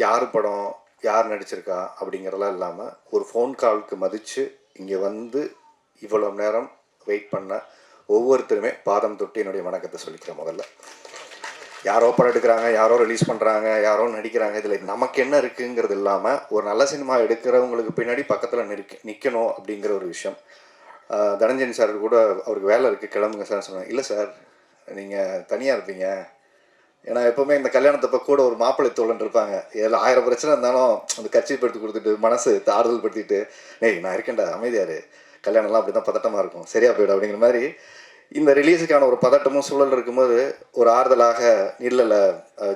யார் படம், யார் நடிச்சிருக்கா அப்படிங்கிறதெல்லாம் இல்லாமல் ஒரு ஃபோன் காலுக்கு மதித்து இங்கே வந்து இவ்வளோ நேரம் வெயிட் பண்ண ஒவ்வொருத்தருமே பாதம் தொட்டு என்னுடைய வணக்கத்தை சொல்லிக்கிறேன். முதல்ல யாரோ படம் எடுக்கிறாங்க, யாரோ ரிலீஸ் பண்ணுறாங்க, யாரோ நடிக்கிறாங்க, இதில் நமக்கு என்ன இருக்குங்கிறது இல்லாமல் ஒரு நல்ல சினிமா எடுக்கிறவங்களுக்கு பின்னாடி பக்கத்தில் நிற்கணும் அப்படிங்கிற ஒரு விஷயம். தனஞ்சயன் சார் கூட அவருக்கு வேலை இருக்குது கிளம்புங்க சார் சொன்னாங்க. இல்லை சார், நீங்கள் தனியாக இருப்பீங்க. ஏன்னா எப்போவுமே இந்த கல்யாணத்தப்போ கூட ஒரு மாப்பிள்ளை தோழன் இருப்பாங்க. இதில் 1000 பிரச்சனை இருந்தாலும் அந்த கட்சிப்படுத்தி கொடுத்துட்டு மனசு ஆறுதல் படுத்திட்டு, நான் இருக்கேன்டா அமைதியாரு, கல்யாணம்லாம் அப்படி தான் பதட்டமாக இருக்கும், சரியா போய்டும் அப்படிங்கிற மாதிரி இந்த ரிலீஸுக்கான ஒரு பதட்டமும் சூழல் இருக்கும்போது ஒரு ஆறுதலாக இல்லை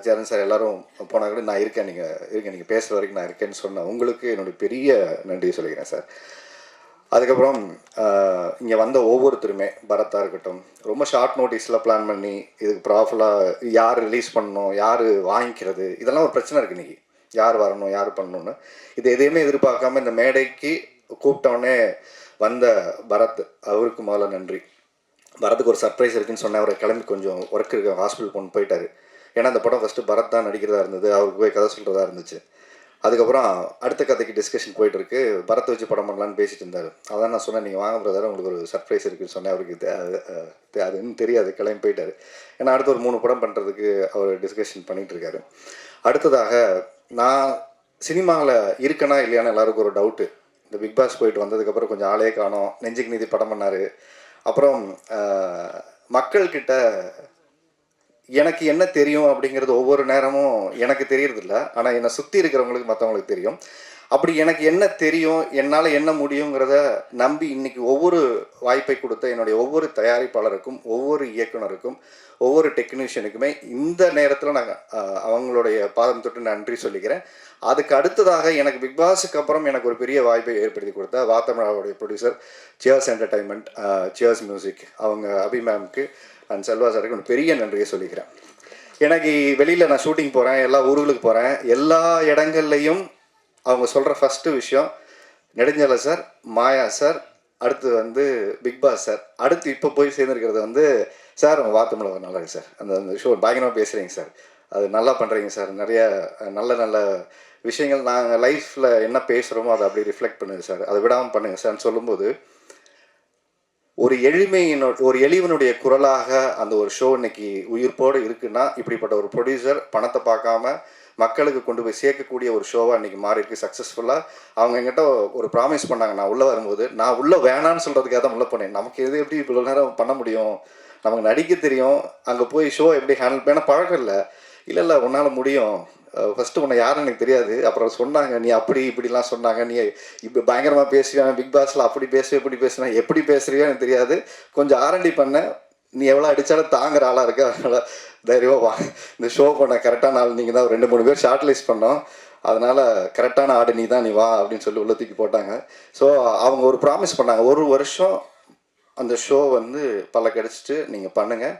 ஜெரன் சார் எல்லோரும் போனால் கூட நான் இருக்கேன், நீங்கள் பேசுகிற வரைக்கும் நான் இருக்கேன்னு சொன்னேன். உங்களுக்கு என்னுடைய பெரிய நன்றி சொல்லிக்கிறேன் சார். அதுக்கப்புறம் இங்கே வந்த ஒவ்வொருத்தருமே, பரத்தாக இருக்கட்டும், ரொம்ப ஷார்ட் நோட்டீஸில் பிளான் பண்ணி இதுக்கு ப்ராப்பராக யார் ரிலீஸ் பண்ணணும், யார் வாங்கிக்கிறது, இதெல்லாம் ஒரு பிரச்சனை இருக்குது இன்றைக்கி. யார் வரணும், யார் பண்ணணுன்னு இது எதையுமே எதிர்பார்க்காம இந்த மேடைக்கு கூப்பிட்டோடனே வந்த பரத், அவருக்கு முதல்ல நன்றி. பரத்துக்கு ஒரு சர்ப்ரைஸ் இருக்குதுன்னு சொன்னேன். அவரை கிளம்பி கொஞ்சம் ஒர்க் இருக்கு, ஹாஸ்பிட்டல் கொண்டு போயிட்டார். ஏன்னா அந்த படம் ஃபஸ்ட்டு பரத் தான் நடிக்கிறதா இருந்தது, அவருக்கு போய் கதை சொல்கிறதா இருந்துச்சு. அதுக்கப்புறம் அடுத்த கதைக்கு டிஸ்கஷன் போயிட்டுருக்கு. பரத்தை வச்சு படம் பண்ணலான்னு பேசிட்டு இருந்தார். அதான் நான் சொன்னேன், நீங்கள் வாங்க பிரதர், உங்களுக்கு ஒரு சர்ப்ரைஸ் இருக்குதுன்னு சொன்னேன். அவருக்கு அது இன்னும் தெரியாது, கிளம்பி போயிட்டார். ஏன்னா அடுத்து ஒரு 3 படம் பண்ணுறதுக்கு அவர் டிஸ்கஷன் பண்ணிகிட்ருக்காரு. அடுத்ததாக நான் சினிமாவில் இருக்கேனா இல்லையான்னு எல்லாருக்கும் ஒரு டவுட்டு. இந்த பிக் பாஸ் போயிட்டு வந்ததுக்கப்புறம் கொஞ்சம் ஆளே காணோம். நெஞ்சுக்கு நீதி படம் பண்ணார். அப்புறம் மக்கள்கிட்ட எனக்கு என்ன தெரியும் அப்படிங்கிறது ஒவ்வொரு நேரமும் எனக்கு தெரியறதில்ல. ஆனால் என்னை சுற்றி இருக்கிறவங்களுக்கு, மற்றவங்களுக்கு தெரியும். அப்படி எனக்கு என்ன தெரியும், என்னால் என்ன முடியுங்கிறத நம்பி இன்றைக்கி ஒவ்வொரு வாய்ப்பை கொடுத்த என்னுடைய ஒவ்வொரு தயாரிப்பாளருக்கும், ஒவ்வொரு இயக்குனருக்கும், ஒவ்வொரு டெக்னீஷியனுக்குமே இந்த நேரத்தில் நான் அவங்களுடைய பாதம் தொட்டு நன்றி சொல்லிக்கிறேன். அதுக்கு அடுத்ததாக எனக்கு பிக் பாஸுக்கு அப்புறம் எனக்கு ஒரு பெரிய வாய்ப்பை ஏற்படுத்தி கொடுத்த வாத்தமிழாவுடைய producer Cheers Entertainment, Cheers Music, அவங்க அபிமேமுக்கு அண்ட் செல்வா சாருக்கு ஒரு பெரிய நன்றியை சொல்லிக்கிறேன். எனக்கு வெளியில் நான் ஷூட்டிங் போகிறேன், எல்லா ஊர்களுக்கு போகிறேன், எல்லா இடங்கள்லையும் அவங்க சொல்கிற ஃபஸ்ட்டு விஷயம் நெடுஞ்செல்வா சார், மாயா சார், அடுத்து வந்து பிக் பாஸ் சார், அடுத்து இப்போ போய் சேர்ந்துருக்கிறது சார் உங்கள் வாத்தமிழ நல்லா இருக்கு சார், அந்த ஷோ பயங்கரமாக பேசுகிறீங்க சார், அது நல்லா பண்ணுறீங்க சார், நிறைய நல்ல நல்ல விஷயங்கள் நாங்கள் லைஃப்பில் என்ன பேசுகிறோமோ அதை அப்படி ரிஃப்ளெக்ட் பண்ணுங்க சார், அதை விடாமல் பண்ணுங்கள் சார்ன்னு சொல்லும்போது ஒரு எளிவனுடைய குரலாக அந்த ஒரு ஷோ இன்னைக்கு உயிர்ப்போடு இருக்குன்னா, இப்படிப்பட்ட ஒரு ப்ரொடியூசர் பணத்தை பார்க்காம மக்களுக்கு கொண்டு போய் சேர்க்கக்கூடிய ஒரு ஷோவாக இன்றைக்கி மாறி இருக்குது சக்ஸஸ்ஃபுல்லாக. அவங்க எங்கிட்ட ஒரு ப்ராமிஸ் பண்ணாங்க, நான் உள்ளே வரும்போது, நான் உள்ளே வேணான்னு சொல்கிறதுக்காக தான் உள்ளே போனேன். நமக்கு எது எப்படி இவ்வளோ நேரம் பண்ண முடியும், நமக்கு நடிக்க தெரியும், அங்கே போய் ஷோ எப்படி ஹேண்டில் பண்ண பழக்கம் இல்லை உன்னால் முடியும், ஃபஸ்ட்டு உன்னை யாருன்னு எனக்கு தெரியாது, அப்புறம் சொன்னாங்க நீ அப்படி இப்படிலாம் சொன்னாங்க, நீ இப்போ பயங்கரமாக பேசுவேன், பிக் பாஸில் அப்படி பேசுவேன் இப்படி பேசுவேன், எப்படி பேசுறியோ எனக்கு தெரியாது, கொஞ்சம் ஆரண்டி பண்ண, நீ எவ்வளோ அடித்தாலும் தாங்குற ஆளாக இருக்க, அதனால் தைரியமாக வா, இந்த ஷோ பண்ண கரெக்டான ஆள் நீங்கள் தான். 2-3 பேர் ஷார்ட்லிஸ்ட் பண்ணோம், அதனால் கரெக்டான ஆடு நீ தான், நீ வா அப்படின்னு சொல்லி உள்ள தூக்கி போட்டாங்க. ஸோ அவங்க ஒரு ப்ராமிஸ் பண்ணாங்க, 1 வருஷம் அந்த ஷோ பல கிடச்சிட்டு நீங்கள் பண்ணுங்கள்,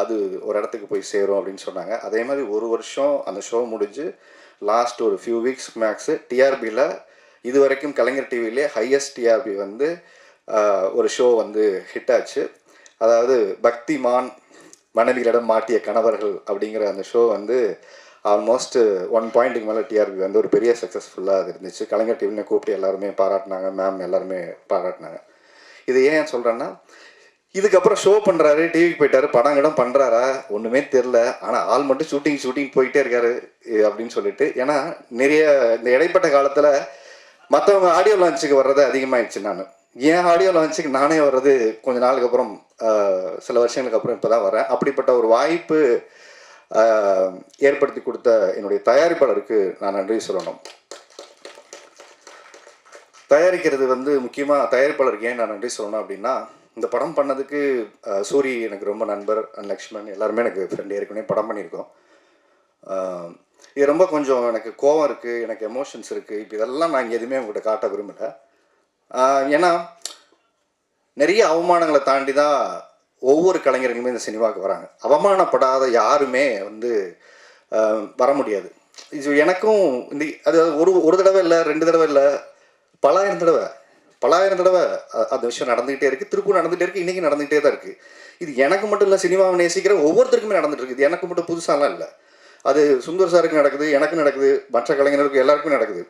அது ஒரு இடத்துக்கு போய் சேரும் அப்படின்னு சொன்னாங்க. அதே மாதிரி 1 வருஷம் அந்த ஷோ முடிஞ்சு லாஸ்ட் ஒரு ஃபியூ வீக்ஸ் மேக்ஸு டிஆர்பியில் இது வரைக்கும் கலைஞர் டிவிலே ஹையஸ்ட் டிஆர்பி ஒரு ஷோ ஹிட் ஆச்சு. அதாவது பக்திமான் மனைவிகளிடம் மாட்டிய கணவர்கள் அப்படிங்கிற அந்த ஷோ ஆல்மோஸ்ட் 1 பாயிண்ட்டுக்கு மேலே டிஆர்பி ஒரு பெரிய சக்ஸஸ்ஃபுல்லாக அது இருந்துச்சு. கலைஞர் டிவின்னு கூப்பிட்டு எல்லாருமே பாராட்டினாங்க, மேம் எல்லாருமே பாராட்டினாங்க. இது ஏன் சொல்கிறேன்னா, இதுக்கப்புறம் ஷோ பண்ணுறாரு, டிவிக்கு போயிட்டாரு, படம் கிடம் பண்ணுறாரா ஒன்றுமே தெரில, ஆனால் ஆள் மட்டும் ஷூட்டிங் போயிட்டே இருக்காரு அப்படின்னு சொல்லிட்டு. ஏன்னா நிறைய இந்த இடைப்பட்ட காலத்தில் மற்றவங்க ஆடியோ லான்ச்சுக்கு வர்றது அதிகமாகிடுச்சு. நான் ஏன் ஆடியோ லான்ச்சுக்கு நானே வர்றது கொஞ்ச நாளுக்கு அப்புறம், சில வருஷங்களுக்கு அப்புறம் இப்போ தான் வரேன். அப்படிப்பட்ட ஒரு வாய்ப்பு ஏற்படுத்தி கொடுத்த என்னுடைய தயாரிப்பாளருக்கு நான் நன்றி சொல்லணும். தயாரிக்கிறது முக்கியமாக தயாரிப்பாளருக்கு ஏன் நான் நன்றி சொல்லணும் அப்படின்னா, இந்த படம் பண்ணதுக்கு சூரி எனக்கு ரொம்ப நண்பர், லக்ஷ்மண் எல்லாருமே எனக்கு ஃப்ரெண்டு, ஏற்கனவே படம் பண்ணியிருக்கோம். இது ரொம்ப கொஞ்சம் எனக்கு கோவம் இருக்குது, எனக்கு எமோஷன்ஸ் இருக்குது. இப்போ இதெல்லாம் நான் இங்கே எதுவுமே உங்கள்கிட்ட காட்ட விரும்பலை. ஏன்னா நிறைய அவமானங்களை தாண்டி தான் ஒவ்வொரு கலைஞர்களுமே இந்த சினிமாவுக்கு வராங்க. அவமானப்படாத யாருமே வர முடியாது. இது எனக்கும் அது ஒரு தடவை இல்லை, 2 தடவை இல்லை, பலாயிரம் தடவை அந்த விஷயம் நடந்துகிட்டே இருக்குது, திருப்பூர் நடந்துகிட்டே இருக்குது, இன்றைக்கி நடந்துகிட்டே தான் இருக்குது. இது எனக்கு மட்டும் இல்லை, சினிமாவை நேசிக்கிற ஒவ்வொருத்தருக்குமே நடந்துகிட்டு இருக்குது. இது எனக்கு மட்டும் புதுசாலாம் இல்லை. அது சுந்தர் சாருக்கு நடக்குது, எனக்கு நடக்குது, மற்ற கலைஞர்களுக்கு எல்லாருக்குமே நடக்குது.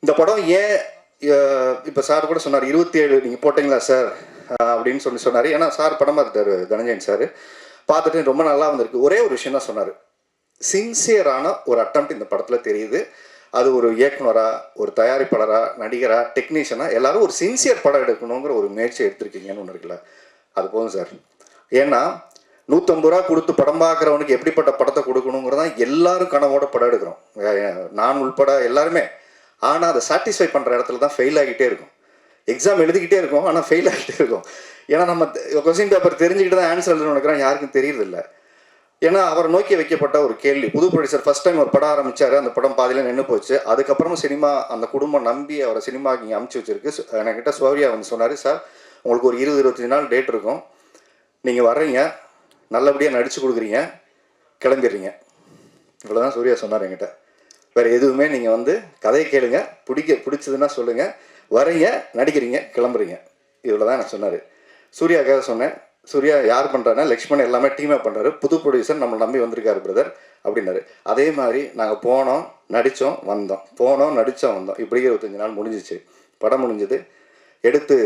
இந்த படம் ஏன் இப்போ சார் கூட சொன்னார் 27 நீங்கள் போட்டிங்களா சார் அப்படின்னு சொன்னார். ஏன்னா சார் படம் பார்த்துட்டாரு தனஞ்சயன் சார், பார்த்துட்டு ரொம்ப நல்லா வந்திருக்கு. ஒரே ஒரு விஷயம் தான் சொன்னார், சின்சியரான ஒரு அட்டம்ப்ட் இந்த படத்தில் தெரியுது. அது ஒரு இயக்குனரா, ஒரு தயாரிப்பாளரா, நடிகரா, டெக்னீஷியனா எல்லாரும் ஒரு சின்சியர் படம் எடுக்கணுங்கிற ஒரு முயற்சி எடுத்திருக்கீங்கன்னு ஒன்று இருக்குல்ல, அது போதும் சார். ஏன்னா 150 ரூபா கொடுத்து படம் பார்க்குறவனுக்கு எப்படிப்பட்ட படத்தை கொடுக்கணுங்கிறதான் எல்லாரும் கனவோட படம் எடுக்கிறோம், நான் உள்பட எல்லாருமே. ஆனால் அதை சாட்டிஸ்ஃபை பண்ணுற இடத்துல தான் ஃபெயில் ஆகிட்டே இருக்கும். எக்ஸாம் எழுதிக்கிட்டே இருக்கும், ஆனால் ஃபெயில் ஆகிட்டே இருக்கும். ஏன்னா நம்ம கொஸ்டின் பேப்பர் தெரிஞ்சுக்கிட்டு தான் ஆன்சர் எழுதணும் நினைக்கிறோம், யாருக்கும் தெரியறதில்லை. ஏன்னா அவரை நோக்கி வைக்கப்பட்ட ஒரு கேள்வி. புது ப்ரொடியூசர் ஃபர்ஸ்ட் டைம் ஒரு படம் ஆரம்பிச்சாரு, அந்த படம் பாதியில் நின்று போச்சு. அதுக்கப்புறமா சினிமா அந்த குடும்பம் நம்பி அவரை சினிமாவுக்கு இங்கே அமுச்சு வச்சிருக்கு. என்கிட்ட சௌரியா வந்து சொன்னார், சார் உங்களுக்கு ஒரு 20-25 நாள் டேட் இருக்கும், நீங்கள் வர்றீங்க, நல்லபடியாக நடித்து கொடுக்குறீங்க, கிளம்பிடுறீங்க. இவ்வளோதான் சூர்யா சொன்னார் என்கிட்ட. வேறு எதுவுமே நீங்கள் வந்து கதையை கேளுங்க, பிடிச்சதுன்னா சொல்லுங்கள், வரீங்க, நடிக்கிறீங்க, கிளம்புறீங்க, இவ்வளோ தான் எனக்கு சொன்னார். சூர்யாக்காக சொன்னேன், சூர்யா யார் பண்ணுறாருன்னா லக்ஷ்மண் எல்லாமே டீமாக பண்ணுறாரு, புது ப்ரொடியூசர் நம்மளை நம்பி வந்திருக்காரு பிரதர் அப்படின்னாரு. அதே மாதிரி நாங்கள் போனோம், நடித்தோம், வந்தோம், போனோம், நடித்தோம், வந்தோம். இப்படி 25 நாள் முடிஞ்சிச்சு. படம் முடிஞ்சது. எடுத்து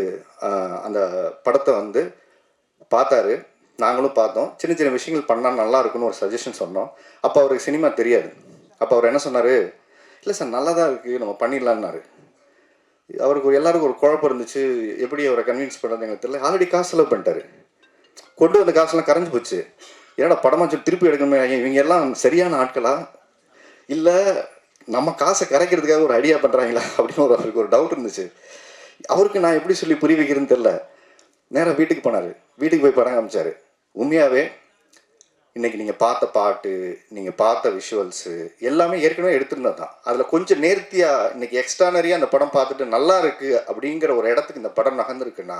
அந்த படத்தை வந்து பார்த்தாரு, நாங்களும் பார்த்தோம். சின்ன சின்ன விஷயங்கள் பண்ணால் நல்லா இருக்குன்னு ஒரு சஜஷன் சொன்னோம். அப்போ அவருக்கு சினிமா தெரியாது. அப்போ அவர் என்ன சொன்னார், இல்லை சார் நல்லா தான் இருக்குது, நம்ம பண்ணிடலான்னாரு. அவருக்கு எல்லாருக்கும் ஒரு குழப்பம் இருந்துச்சு, எப்படி அவரை கன்வின்ஸ் பண்ணுறது எங்களுக்கு தெரியல. ஆல்ரெடி காசு செலவு பண்ணிட்டாரு, கொண்டு வந்த காசுலாம் கரைஞ்சி போச்சு. ஏன்னா படமாக சொல்லி திருப்பி எடுக்கணுமே, இவங்க எல்லாம் சரியான ஆட்களா இல்லை நம்ம காசை கரைக்கிறதுக்காக ஒரு ஐடியா பண்ணுறாங்களா அப்படின்னு அவருக்கு ஒரு டவுட் இருந்துச்சு. அவருக்கு நான் எப்படி சொல்லி புரிய வைக்கிறேன்னு தெரில. நேராக வீட்டுக்கு போனார். வீட்டுக்கு போய் படம் காமிச்சார். உண்மையாகவே இன்றைக்கி நீங்கள் பார்த்த பாட்டு, நீங்கள் பார்த்த விஷுவல்ஸு எல்லாமே ஏற்கனவே எடுத்துருந்தது தான். அதில் கொஞ்சம் நேர்த்தியாக இன்றைக்கி எக்ஸ்ட்ரானரியாக அந்த படம் பார்த்துட்டு நல்லா இருக்குது அப்படிங்கிற ஒரு இடத்துக்கு இந்த படம் நகர்ந்துருக்குன்னா,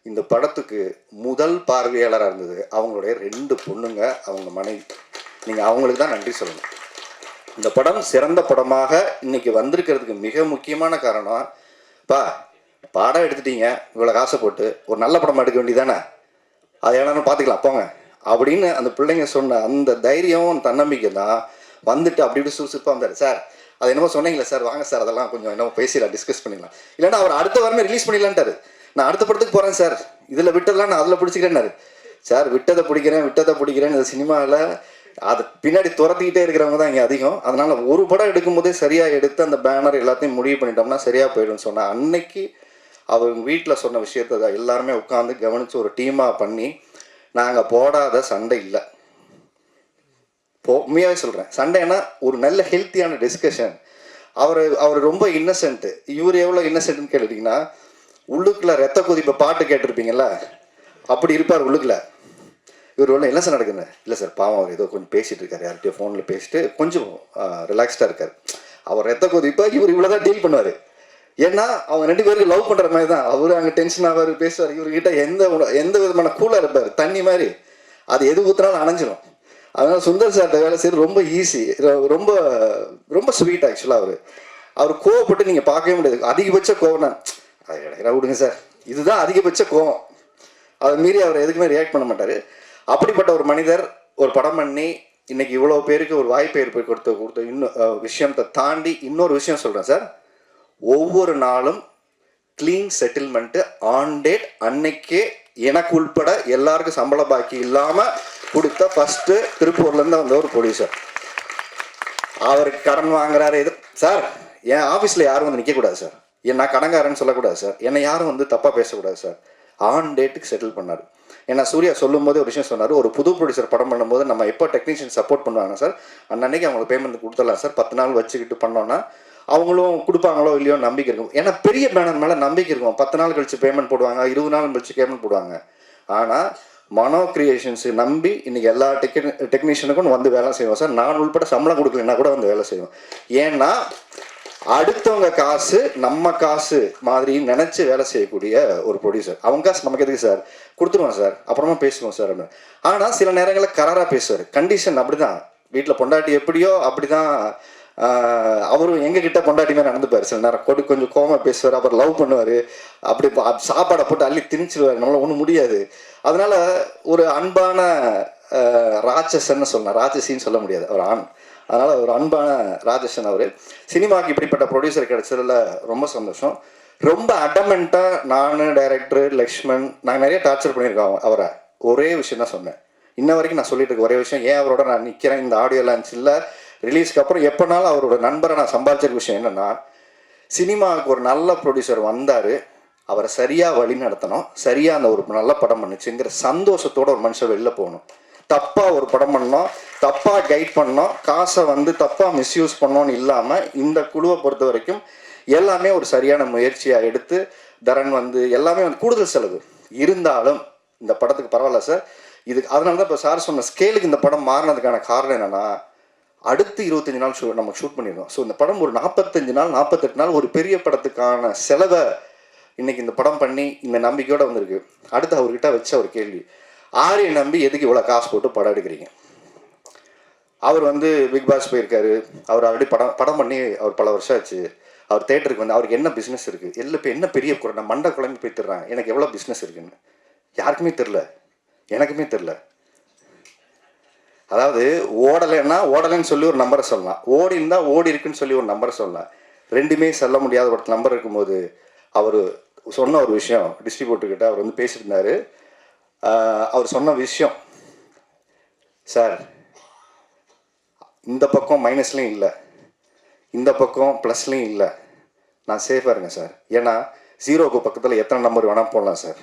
இந்த படத்துக்கு முதல் பார்வையாளராக இருந்தது அவங்களுடைய 2 பொண்ணுங்க, அவங்க மனைவி. நீங்கள் அவங்களுக்கு தான் நன்றி சொல்லணும். இந்த படம் சிறந்த படமாக இன்னைக்கு வந்திருக்கிறதுக்கு மிக முக்கியமான காரணம், படம் எடுத்துட்டீங்க, இவ்வளோ காசை போட்டு ஒரு நல்ல படம் எடுக்க வேண்டியதானே, அது என்னன்னு பார்த்துக்கலாம் போங்க அப்படின்னு அந்த பிள்ளைங்க சொன்ன அந்த தைரியம், தன்னம்பிக்கை தான் வந்துட்டு அப்படி இப்படி சுறுசுறுப்பாக வந்தார். சார் அது என்னமோ சொன்னீங்களே சார், வாங்க சார் அதெல்லாம் கொஞ்சம் என்னமோ பேசிடலாம், டிஸ்கஸ் பண்ணிடலாம். இல்லைன்னா அவர் அடுத்த வாரமே ரிலீஸ் பண்ணிடலான்ட்டாரு. நான் அடுத்த படத்துக்கு போகிறேன் சார், இதில் விட்டதெல்லாம் நான் அதில் பிடிச்சிக்கிறேன்னாரு. சார் விட்டதை பிடிக்கிறேன் இந்த சினிமாவில் அது பின்னாடி துரத்திக்கிட்டே இருக்கிறவங்க தான் இங்கே அதிகம். அதனால் ஒரு படம் எடுக்கும்போதே சரியாக எடுத்து அந்த பேனர் எல்லாத்தையும் முடிவு பண்ணிட்டோம்னா சரியாக போயிடும்னு சொன்னேன். அன்னைக்கு அவங்க வீட்டில் சொன்ன விஷயத்தை எல்லாருமே உட்காந்து கவனித்து ஒரு டீமாக பண்ணி, நாங்கள் போடாத சண்டை இல்லை. உண்மையாகவே சொல்கிறேன், சண்டைன்னா ஒரு நல்ல ஹெல்த்தியான டிஸ்கஷன். அவர் ரொம்ப இன்னசென்ட்டு. இவர் எவ்வளோ இன்னசென்ட்னு கேட்டுட்டிங்கன்னா, உள்ளுக்குள்ள ரத்த கொதிப்பை பாட்டு கேட்டிருப்பீங்கல்ல, அப்படி இருப்பார் உள்ளுக்குள்ள. இவர் ஒன்றும் என்ன சார் நடக்குதுன்னு, இல்லை சார் பாவம் அவர் ஏதோ கொஞ்சம் பேசிகிட்டு இருக்காரு, யார்கிட்டயோ ஃபோனில் பேசிட்டு கொஞ்சம் ரிலாக்ஸ்டாக இருக்கார். அவர் ரத்த கொதிப்பை இவர் இவ்வளோ தான் டீல் பண்ணுவார். ஏன்னா அவங்க 2 பேருக்கு லவ் பண்ணுற மாதிரி தான். அவர் அங்கே டென்ஷன் ஆவார், பேசுவார். இவர்கிட்ட எந்த விதமான கூலாக இருப்பார், தண்ணி மாதிரி. அது எது ஊற்றினாலும் அணைஞ்சிடும். அதனால் சுந்தர் சார்கிட்ட வேலை செய்ய ரொம்ப ஈஸி, ரொம்ப ரொம்ப ஸ்வீட். ஆக்சுவலாக அவர் கோவப்பட்டு நீங்கள் பார்க்கவே முடியாது. அதிகபட்ச கோவம்னா அதை விடுங்க சார், இதுதான் அதிகபட்ச கோவம். அதை மீறி அவர் எதுக்குமே ரியாக்ட் பண்ண மாட்டார். அப்படிப்பட்ட ஒரு மனிதர் ஒரு படம் பண்ணி இன்னைக்கு இவ்வளோ பேருக்கு ஒரு வாய்ப்பை ஏற்படுத்தி கொடுத்த இன்னும் விஷயத்தை தாண்டி இன்னொரு விஷயம் சொல்கிறேன் சார். ஒவ்வொரு நாளும் க்ளீன் செட்டில்மெண்ட்டு ஆன் டேட், அன்னைக்கே எனக்கு உள்பட எல்லாருக்கும் சம்பள பாக்கி இல்லாமல் கொடுத்த ஃபஸ்ட்டு திருப்பூர்லேருந்து வந்த ஒரு ப்ரொடியூசர். அவருக்கு கடன் வாங்குறாரு எது சார், என் ஆஃபீஸில் யாரும் வந்து நிற்கக்கூடாது சார், நான் கடங்காரன்னு சொல்லக்கூடாது சார், என்னை யாரும் வந்து தப்பாக பேசக்கூடாது சார். ஆன் டேட்டுக்கு செட்டில் பண்ணார். ஏன்னா சூர்யா சொல்லும் போது ஒரு விஷயம் சொன்னார், ஒரு புது ப்ரொடியூசர் படம் பண்ணும்போது நம்ம எப்போ டெக்னீஷியன் சப்போர்ட் பண்ணுவாங்க சார், அன்னன்னைக்கு அவங்களுக்கு பேமெண்ட் கொடுத்துடலாம் சார், 10 நாள் வச்சுக்கிட்டு பண்ணோன்னா அவங்களும் கொடுப்பாங்களோ இல்லையோ நம்பிக்கை இருக்கும். ஏன்னா பெரிய பேனர் மேலே நம்பிக்கை இருக்கும். 10 நாள் கழிச்சு பேமெண்ட் போடுவாங்க, 20 நாள் கழிச்சு பேமெண்ட் போடுவாங்க. ஆனால் மனோ கிரியேஷன்ஸு நம்பி இன்றைக்கி எல்லா டெக்னீஷியனுக்கும் வந்து வேலை செய்வோம் சார். நான் உள்பட சம்பளம் கொடுக்கலன்னா கூட வந்து வேலை செய்வோம். ஏன்னா அடுத்தவங்க காசு நம்ம காசு மாதிரி நினச்சி வேலை செய்யக்கூடிய ஒரு ப்ரொடியூசர். அவங்க காசு நமக்கு எதுக்கு சார், கொடுத்துருவோம் சார், அப்புறமா பேசுவோம் சார் அப்படின்னு. ஆனால் சில நேரங்களில் கராராக பேசுவார். கண்டிஷன் அப்படி தான். வீட்டில் பொண்டாட்டி எப்படியோ அப்படி தான் அவரும் எங்ககிட்ட பொண்டாட்டி மாதிரி நடந்துப்பார். சில நேரம் கொஞ்சம் கோவமாக பேசுவார், அப்புறம் லவ் பண்ணுவார், அப்படி சாப்பாடை போட்டு அள்ளி திணிச்சிடுவார், நம்மளால் ஒன்றும் முடியாது. அதனால் ஒரு அன்பான ராட்சசன்னு சொல்லலாம், ராட்சசின்னு சொல்ல முடியாது, ஒரு ஆண். அதனால் ஒரு அன்பான ராஜேஷன் அவர். சினிமாவுக்கு இப்படிப்பட்ட ப்ரொடியூசர் கிடைச்சதில் ரொம்ப சந்தோஷம். ரொம்ப அடமெண்ட்டாக நான், டைரக்டர் லக்ஷ்மண், நாங்கள் நிறைய டார்ச்சர் பண்ணியிருக்கோம் அவரை. ஒரே விஷயம் தான் சொன்னேன், இன்ன வரைக்கும் நான் சொல்லிட்டு இருக்க ஒரே விஷயம், ஏன் அவரோட நான் நிற்கிறேன் இந்த ஆடியோ லான்ச்சில் ரிலீஸ்க்கு அப்புறம் எப்போனாலும் அவரோட நண்பரை நான் சம்பாதிச்சிருக்க விஷயம் என்னென்னா, சினிமாவுக்கு ஒரு நல்ல ப்ரொடியூசர் வந்தார், அவரை சரியாக வழி நடத்தணும், சரியாக அந்த ஒரு நல்ல படம் பண்ணுச்சுங்கிற சந்தோஷத்தோடு ஒரு மனுஷன் வெளில போகணும். தப்பாக ஒரு படம் பண்ணோம், தப்பாக கைட் பண்ணோம், காசை தப்பாக மிஸ்யூஸ் பண்ணோன்னு இல்லாமல் இந்த குழுவை பொறுத்த வரைக்கும் எல்லாமே ஒரு சரியான முயற்சியாக எடுத்து தரன் எல்லாமே கூடுதல் செலவு இருந்தாலும் இந்த படத்துக்கு பரவாயில்ல சார். இதுக்கு அதனால தான் இப்போ சார் சொன்ன ஸ்கேலுக்கு இந்த படம் மாறினதுக்கான காரணம் என்னென்னா, அடுத்து 25 நாள் நம்ம ஷூட் பண்ணியிருந்தோம். ஸோ இந்த படம் ஒரு 45 நாள் 48 நாள் ஒரு பெரிய படத்துக்கான செலவை இன்னைக்கு இந்த படம் பண்ணி இந்த நம்பிக்கையோடு வந்திருக்கு. அடுத்து அவர்கிட்ட வச்ச ஒரு கேள்வி, ஆரியை நம்பி எதுக்கு இவ்வளோ காசு போட்டு படம் எடுக்கிறீங்க? அவர் பிக் பாஸ் போயிருக்காரு, அவர் ஆல்ரெடி படம் பண்ணி அவர் பல வருஷம் ஆச்சு. அவர் தேட்டருக்கு அவருக்கு என்ன பிஸ்னஸ் இருக்குது, இப்போ என்ன பெரிய குறை, நான் மண்டை குழம்பு போய் தர்றாங்க, எனக்கு எவ்வளோ பிஸ்னஸ் இருக்குன்னு யாருக்குமே தெரில, எனக்குமே தெரில. அதாவது ஓடலைன்னு சொல்லி ஒரு நம்பரை சொல்லலாம், ஓடி இருந்தால் ஓடி இருக்குன்னு சொல்லி ஒரு நம்பரை சொல்லலாம். ரெண்டுமே சொல்ல முடியாத ஒரு நம்பர் இருக்கும்போது அவர் சொன்ன ஒரு விஷயம், டிஸ்ட்ரிபியூட்டர்கிட்ட அவர் பேசிட்டு இருந்தார். அவர் சொன்ன விஷயம், சார் இந்த பக்கம் மைனஸ்லையும் இல்லை, இந்த பக்கம் ப்ளஸ்லையும் இல்லை, நான் சேஃபாக இருங்க சார். ஏன்னா ஜீரோக்கு பக்கத்தில் எத்தனை நம்பர் வேணால் போடலாம் சார்,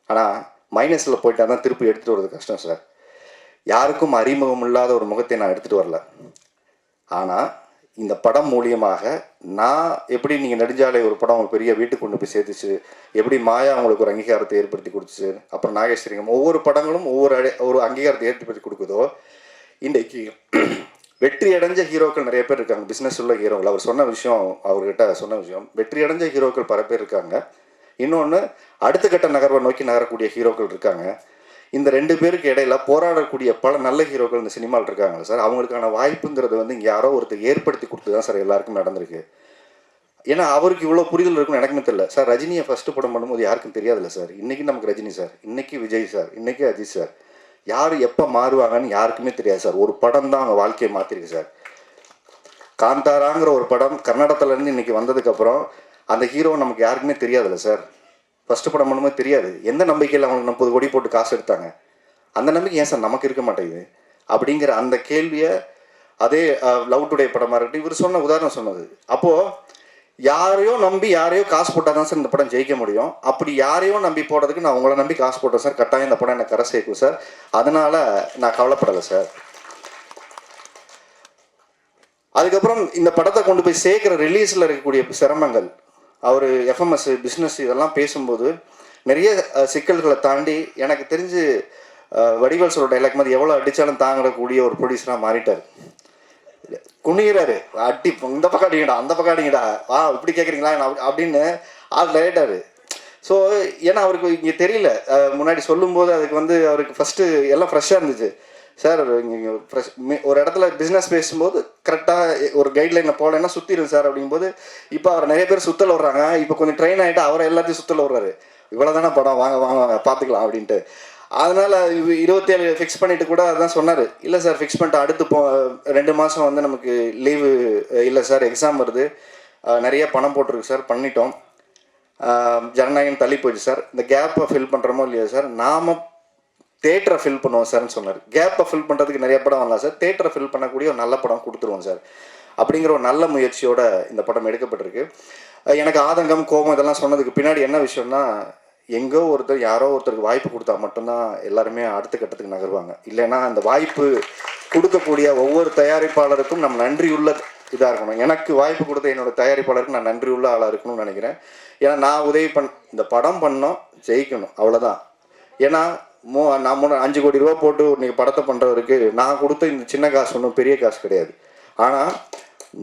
ஆனால் மைனஸில் போயிட்டா தான் திருப்பி எடுத்துகிட்டு வர்றது கஷ்டம் சார். யாருக்கும் அறிமுகம் இல்லாத ஒரு முகத்தை நான் எடுத்துகிட்டு வரல, ஆனால் இந்த படம் மூலியமாக நான் எப்படி நீங்கள் நெடுஞ்சாலை ஒரு படம் ஒரு பெரிய வீட்டுக்கு கொண்டு போய் சேர்த்துச்சு, எப்படி மாயா அவங்களுக்கு ஒரு அங்கீகாரத்தை ஏற்படுத்தி கொடுத்துச்சு, அப்புறம் நாகேஸ்வரிங்கம் ஒவ்வொரு படங்களும் ஒரு அங்கீகாரத்தை ஏற்படுத்தி கொடுக்குதோ, இன்றைக்கு வெற்றி அடைஞ்ச ஹீரோக்கள் நிறைய பேர் இருக்காங்க, பிஸ்னஸ் உள்ள ஹீரோக்கள். அவர் சொன்ன விஷயம், அவர்கிட்ட சொன்ன விஷயம், வெற்றி அடைஞ்ச ஹீரோக்கள் பல பேர் இருக்காங்க. இன்னொன்று அடுத்த கட்ட நகர்வை நோக்கி நகரக்கூடிய ஹீரோக்கள் இருக்காங்க. இந்த ரெண்டு பேருக்கு இடையில போராடக்கூடிய பல நல்ல ஹீரோக்கள் இந்த சினிமாவில் இருக்காங்க சார். அவங்களுக்கான வாய்ப்புங்கிறது இங்கே யாரோ ஒருத்தர் ஏற்படுத்தி கொடுத்து தான் சார் எல்லாருக்கும் நடந்திருக்கு. ஏன்னா அவருக்கு இவ்வளோ புரிதல் இருக்குன்னு எனக்குமே தெரியல சார். ரஜினியை ஃபஸ்ட்டு படம் பண்ணும்போது யாருக்கும் தெரியாதுல்ல சார். இன்றைக்கி நமக்கு ரஜினி சார், இன்றைக்கி விஜய் சார், இன்றைக்கி அஜித் சார், யார் எப்போ மாறுவாங்கன்னு யாருக்குமே தெரியாது சார். ஒரு படம் தான் அவங்க வாழ்க்கையை மாற்றிருக்கு சார். காந்தாராங்கிற ஒரு படம் கர்நாடகத்துலேருந்து இன்றைக்கி வந்ததுக்கப்புறம் அந்த ஹீரோ நமக்கு யாருக்குமே தெரியாதுல்ல சார். ஃபஸ்ட்டு படம் பண்ணும்போது தெரியாது. எந்த நம்பிக்கையில் அவங்களுக்கு 30 கோடி போட்டு காசு எடுத்தாங்க, அந்த நம்பிக்கை ஏன் சார் நமக்கு இருக்க மாட்டேங்குது அப்படிங்கிற அந்த கேள்வியை அதே லவ் டுடே படமாக இருக்கட்டும், இவர் சொன்ன உதாரணம் சொன்னது. அப்போது யாரையோ நம்பி யாரையோ காசு போட்டால் தான் சார் இந்த படம் ஜெயிக்க முடியும். அப்படி யாரையோ நம்பி போடுறதுக்கு நான் உங்களை நம்பி காசு போட்டேன் சார், கட்டாயம் இந்த படம் எனக்கு கரை சேர்க்கும் சார். அதனால் நான் கவலைப்படலை சார். அதுக்கப்புறம் இந்த படத்தை கொண்டு போய் சேர்க்குற ரிலீஸில் இருக்கக்கூடிய சிரமங்கள், அவர் எஃப்எம்எஸ் பிஸ்னஸ் இதெல்லாம் பேசும்போது நிறைய சிக்கல்களை தாண்டி எனக்கு தெரிஞ்சு வடிவேல் சொல்கிற டைலாக் மாதிரி எவ்வளோ அடித்தாலும் தாங்கக்கூடிய ஒரு ப்ரொடியூசராக மாறிட்டார். குனிகிறாரு, அடி இந்த பக்கம் அடிங்கடா, அந்த பக்கம் அடிங்கடா, இப்படி கேட்குறீங்களா அப்படின்னு ஆள் லேட்டாரு. ஸோ ஏன்னா அவருக்கு இங்கே தெரியல, முன்னாடி சொல்லும்போது அதுக்கு அவருக்கு ஃபஸ்ட்டு எல்லாம் ஃப்ரெஷ்ஷாக இருந்துச்சு சார். இங்கே ஃப்ரெஷ் ஒரு இடத்துல பிஸ்னஸ் பேசும்போது கரெக்டாக ஒரு கைட்லைனில் போகலைன்னா சுற்றிடும் சார் அப்படிங்கும்போது, இப்போ அவர் நிறைய பேர் சுற்றல் விட்றாங்க. இப்போ கொஞ்சம் ட்ரெயின் ஆகிட்டு அவரை எல்லாத்தையும் சுற்றல் விட்றாரு. இவ்வளோ தானே படம், வாங்க வாங்க வாங்க பார்த்துக்கலாம் அப்படின்ட்டு. அதனால் 27 ஃபிக்ஸ் பண்ணிவிட்டு கூட அதான் சொன்னார், இல்லை சார் ஃபிக்ஸ் பண்ணிட்டு அடுத்து 2 மாதம் நமக்கு லீவு இல்லை சார், எக்ஸாம் வருது, நிறைய பணம் போட்டிருக்கு சார், பண்ணிட்டோம், ஜனநாயகம் தள்ளி போயிடுச்சு சார், இந்த கேப்பை ஃபில் பண்ணுறோமோ இல்லையா சார், நாம் தேட்டரை ஃபில் பண்ணுவோம் சார்னு சொன்னார். கேப்பை ஃபில் பண்ணுறதுக்கு நிறைய படம் வரலாம் சார், தேட்டரை ஃபில் பண்ணக்கூடிய ஒரு நல்ல படம் கொடுத்துருவோம் சார் அப்படிங்கிற ஒரு நல்ல முயற்சியோட இந்த படம் எடுக்கப்பட்டிருக்கு. எனக்கு ஆதங்கம் கோபம் இதெல்லாம் சொன்னதுக்கு பின்னாடி என்ன விஷயம்னா, எங்கோ ஒருத்தர் யாரோ ஒருத்தருக்கு வாய்ப்பு கொடுத்தா மட்டும்தான் எல்லாருமே அடுத்த கட்டத்துக்கு நகருவாங்க. இல்லைன்னா அந்த வாய்ப்பு கொடுக்கக்கூடிய ஒவ்வொரு தயாரிப்பாளருக்கும் நம்ம நன்றியுள்ள இதாக இருக்கணும். எனக்கு வாய்ப்பு கொடுத்த என்னோட தயாரிப்பாளருக்கு நான் நன்றியுள்ள ஆளாக இருக்கணும்னு நினைக்கிறேன். ஏன்னா நான் உதவி இந்த படம் பண்ணோம், ஜெயிக்கணும், அவ்வளோதான். ஏன்னா நான் 5 கோடி ரூபா போட்டு நீங்கள் படத்தை பண்ணுறவருக்கு நான் கொடுத்த இந்த சின்ன காசு ஒன்றும் பெரிய காசு கிடையாது. ஆனால்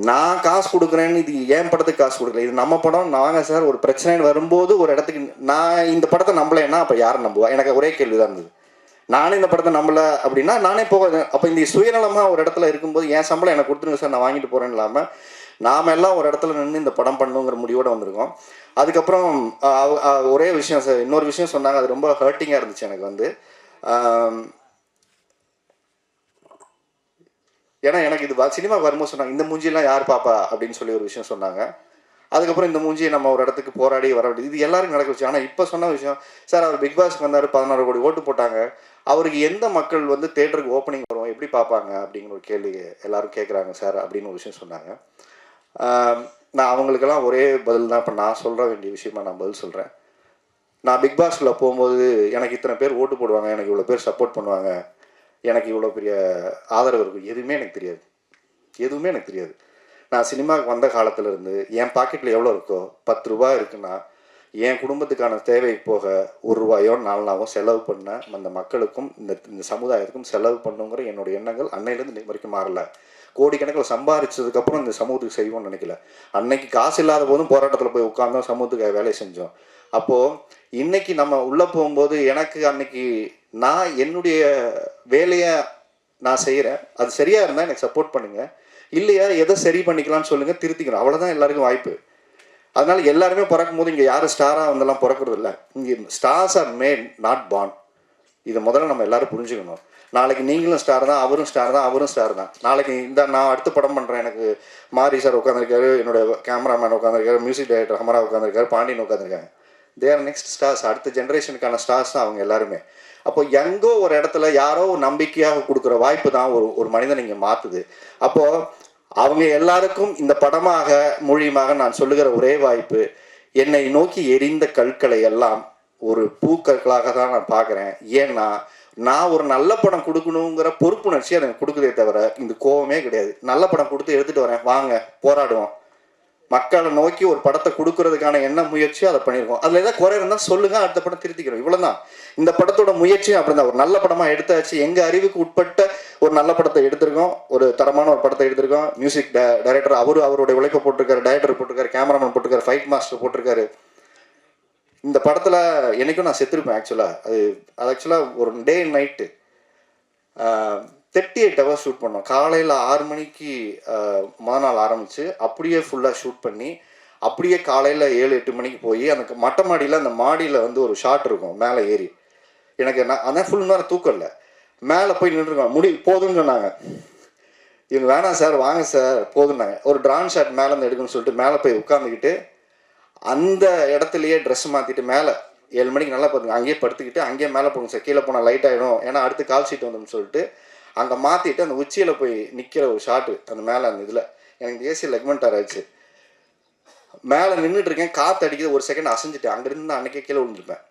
நான் காசு கொடுக்குறேன்னு இது ஏன் படத்துக்கு காசு கொடுக்கல, இது நம்ம படம், நாங்கள் சார் ஒரு பிரச்சனைன்னு வரும்போது ஒரு இடத்துக்கு நான் இந்த படத்தை நம்பலைன்னா அப்போ யாரை நம்புவா? எனக்கு ஒரே கேள்வி தான் இருந்தது. நானே இந்த படத்தை நம்பலை அப்படின்னா நானே போக, அப்போ இந்த சுயநலமாக ஒரு இடத்துல இருக்கும்போது என் சம்பளம் எனக்கு கொடுத்துருங்க சார், நான் வாங்கிட்டு போகிறேன்னு இல்லாமல் நாம் எல்லாம் ஒரு இடத்துல நின்று இந்த படம் பண்ணணுங்கிற முடிவோடு வந்திருக்கோம். அதுக்கப்புறம் ஒரே விஷயம் சார், இன்னொரு விஷயம் சொன்னாங்க, அது ரொம்ப ஹர்ட்டிங்காக இருந்துச்சு எனக்கு. ஏன்னா எனக்கு இது சினிமா வரும்போது சொன்னாங்க, இந்த மூஞ்சியெல்லாம் யார் பாப்பா அப்படின்னு சொல்லி ஒரு விஷயம் சொன்னாங்க. அதுக்கப்புறம் இந்த மூஞ்சியை நம்ம ஒரு இடத்துக்கு போராடி வர வேண்டியது இது எல்லாருக்கும் நடக்க வச்சு. ஆனால் இப்போ சொன்ன விஷயம், சார் அவர் பிக் பாஸ்க்கு வந்தார், 16 கோடி ஓட்டு போட்டாங்க, அவருக்கு எந்த மக்கள் வந்து தேட்டருக்கு ஓப்பனிங் வரும் எப்படி பார்ப்பாங்க அப்படிங்கிற ஒரு கேள்வி எல்லாரும் கேட்குறாங்க சார் அப்படின்னு ஒரு விஷயம் சொன்னாங்க. நான் அவங்களுக்கெல்லாம் ஒரே பதில் தான் இப்போ நான் சொல்ல வேண்டிய விஷயமா நான் பதில் சொல்கிறேன். நான் பிக் பாஸில் போகும்போது எனக்கு இத்தனை பேர் ஓட்டு போடுவாங்க, எனக்கு இவ்வளோ பேர் சப்போர்ட் பண்ணுவாங்க, எனக்கு இவ்வளோ பெரிய ஆதரவு இருக்கும், எதுவுமே எனக்கு தெரியாது. எதுவுமே எனக்கு தெரியாது. நான் சினிமாவுக்கு வந்த காலத்துலேருந்து என் பாக்கெட்டில் எவ்வளோ இருக்கோ, 10 ரூபா இருக்குன்னா என் குடும்பத்துக்கான தேவை போக 1 ரூபாயோ 4 நாளோ செலவு பண்ண அந்த மக்களுக்கும் இந்த சமுதாயத்துக்கும் செலவு பண்ணுங்கிற என்னோடய எண்ணங்கள் அன்னையிலேருந்து இன்னைக்கு வரைக்கும் மாறல. கோடிக்கணக்கில் சம்பாதிச்சதுக்கப்புறம் இந்த சமூகத்துக்கு செய்வோம்னு நினைக்கல. அன்னைக்கு காசு இல்லாத போதும் போராட்டத்தில் போய் உட்கார்ந்தோம், சமூகத்துக்கு வேலையை செஞ்சோம். அப்போது இன்னைக்கு நம்ம உள்ளே போகும்போது எனக்கு அன்னைக்கு நான் என்னுடைய வேலையை நான் செய்கிறேன், அது சரியாக இருந்தால் எனக்கு சப்போர்ட் பண்ணுங்கள், இல்லையா எதை சரி பண்ணிக்கலாம்னு சொல்லுங்கள், திருத்திக்கணும். அவ்வளோதான் எல்லாருக்கும் வாய்ப்பு. அதனால எல்லாருமே பிறக்கும் போது இங்கே யாரும் ஸ்டாராக வந்தெல்லாம் பிறக்கிறது இல்லை. இங்கே stars R mat not born. இதை முதல்ல நம்ம எல்லாரும் புரிஞ்சுக்கணும். நாளைக்கு நீங்களும் ஸ்டார் தான், அவரும் ஸ்டார் தான், அவரும் ஸ்டார் தான். நாளைக்கு நான் அடுத்த படம் பண்ணுறேன், எனக்கு மாரி சார் உட்காந்துருக்காரு, என்னோட கேமராமேன் உட்காந்துருக்காரு, மியூசிக் டைரக்டர் ஹமரா உட்காந்துருக்காரு, பாண்டியன் உட்காந்துருக்காங்க. தேர் நெக்ஸ்ட் ஸ்டார்ஸ், அடுத்த ஜென்ரேஷனுக்கான ஸ்டார்ஸ் தான் அவங்க எல்லாருமே. அப்போ எங்கோ ஒரு இடத்துல யாரோ ஒரு நம்பிக்கையாக கொடுக்குற வாய்ப்பு தான் ஒரு மனிதன் இங்கே மாற்றுது. அப்போது அவங்க எல்லாருக்கும் இந்த படமாக மூலியமாக நான் சொல்லுகிற ஒரே வாய்ப்பு, என்னை நோக்கி எரிந்த கற்களை எல்லாம் ஒரு பூக்களாக தான் நான் பார்க்குறேன். ஏன்னா நான் ஒரு நல்ல படம் கொடுக்கணுங்கிற பொறுப்புணர்ச்சி அதை கொடுக்குதே தவிர இந்த கோவமே கிடையாது. நல்ல படம் கொடுத்து எடுத்துகிட்டு வரேன், வாங்க போராடுவோம், மக்களை நோக்கி ஒரு படத்தை கொடுக்கறதுக்கான என்ன முயற்சியோ அதை பண்ணியிருக்கோம். அதில் ஏதாவது குறை இருந்தால் சொல்லுங்கள், அடுத்த படம் திருத்திக்கிறோம், இவ்வளோதான். இந்த படத்தோட முயற்சியும் அப்படி தான். ஒரு நல்ல படமாக எடுத்தாச்சு, எங்கள் அறிவுக்கு உட்பட்ட ஒரு நல்ல படத்தை எடுத்திருக்கோம், ஒரு தரமான ஒரு படத்தை எடுத்திருக்கோம். மியூசிக் டைரக்டர் அவருடைய உழைப்பை போட்டிருக்காரு, டைரக்டர் போட்டிருக்காரு, கேமராமேன் போட்டிருக்காரு, ஃபைட் மாஸ்டர் போட்டிருக்காரு. இந்த படத்தில் என்றைக்கும் நான் செத்துருப்பேன். அது ஆக்சுவலாக ஒரு day and night 38 hours shoot பண்ணோம். காலையில் 6 மணிக்கு மொதல் நாள் ஆரம்பித்து அப்படியே ஃபுல்லாக ஷூட் பண்ணி அப்படியே காலையில் 7-8 மணிக்கு போய் அந்த மொட்டை மாடியில், அந்த மாடியில் வந்து ஒரு ஷாட் இருக்கும் மேலே ஏறி. எனக்கு அதான் ஃபுல் நேரம் தூக்கம் இல்லை. மேலே போய் நின்றுருக்கோம், போதும்னு சொன்னாங்க. இவங்க வேணாம் சார், வாங்க சார் போதுன்னாங்க. ஒரு ட்ரான் ஷாட் மேலேருந்து எடுக்கணும்னு சொல்லிட்டு மேலே போய் உட்காந்துக்கிட்டு அந்த இடத்துலையே ட்ரெஸ் மாற்றிட்டு மேலே 7 மணிக்கு நல்லா பார்த்துங்க, அங்கேயே படுத்துக்கிட்டு அங்கேயே மேலே போகணும் சார், கீழே போனால் லைட் ஆகிடும், ஏன்னா அடுத்து கால் ஷீட் வந்தோம்னு சொல்லிட்டு அங்கே மாற்றிட்டு அந்த உச்சியில் போய் நிற்கிற ஒரு ஷாட்டு அந்த மேலே அந்த இதில் எனக்கு ஏசி லெக்மெண்ட் ஆராய்ச்சி. மேலே நின்றுட்டுருக்கேன், காற்று அடிக்குது, ஒரு செகண்ட் அசைஞ்சிட்டேன். அங்கேருந்து அன்றைக்கே கீழே விழுந்துருப்பேன்.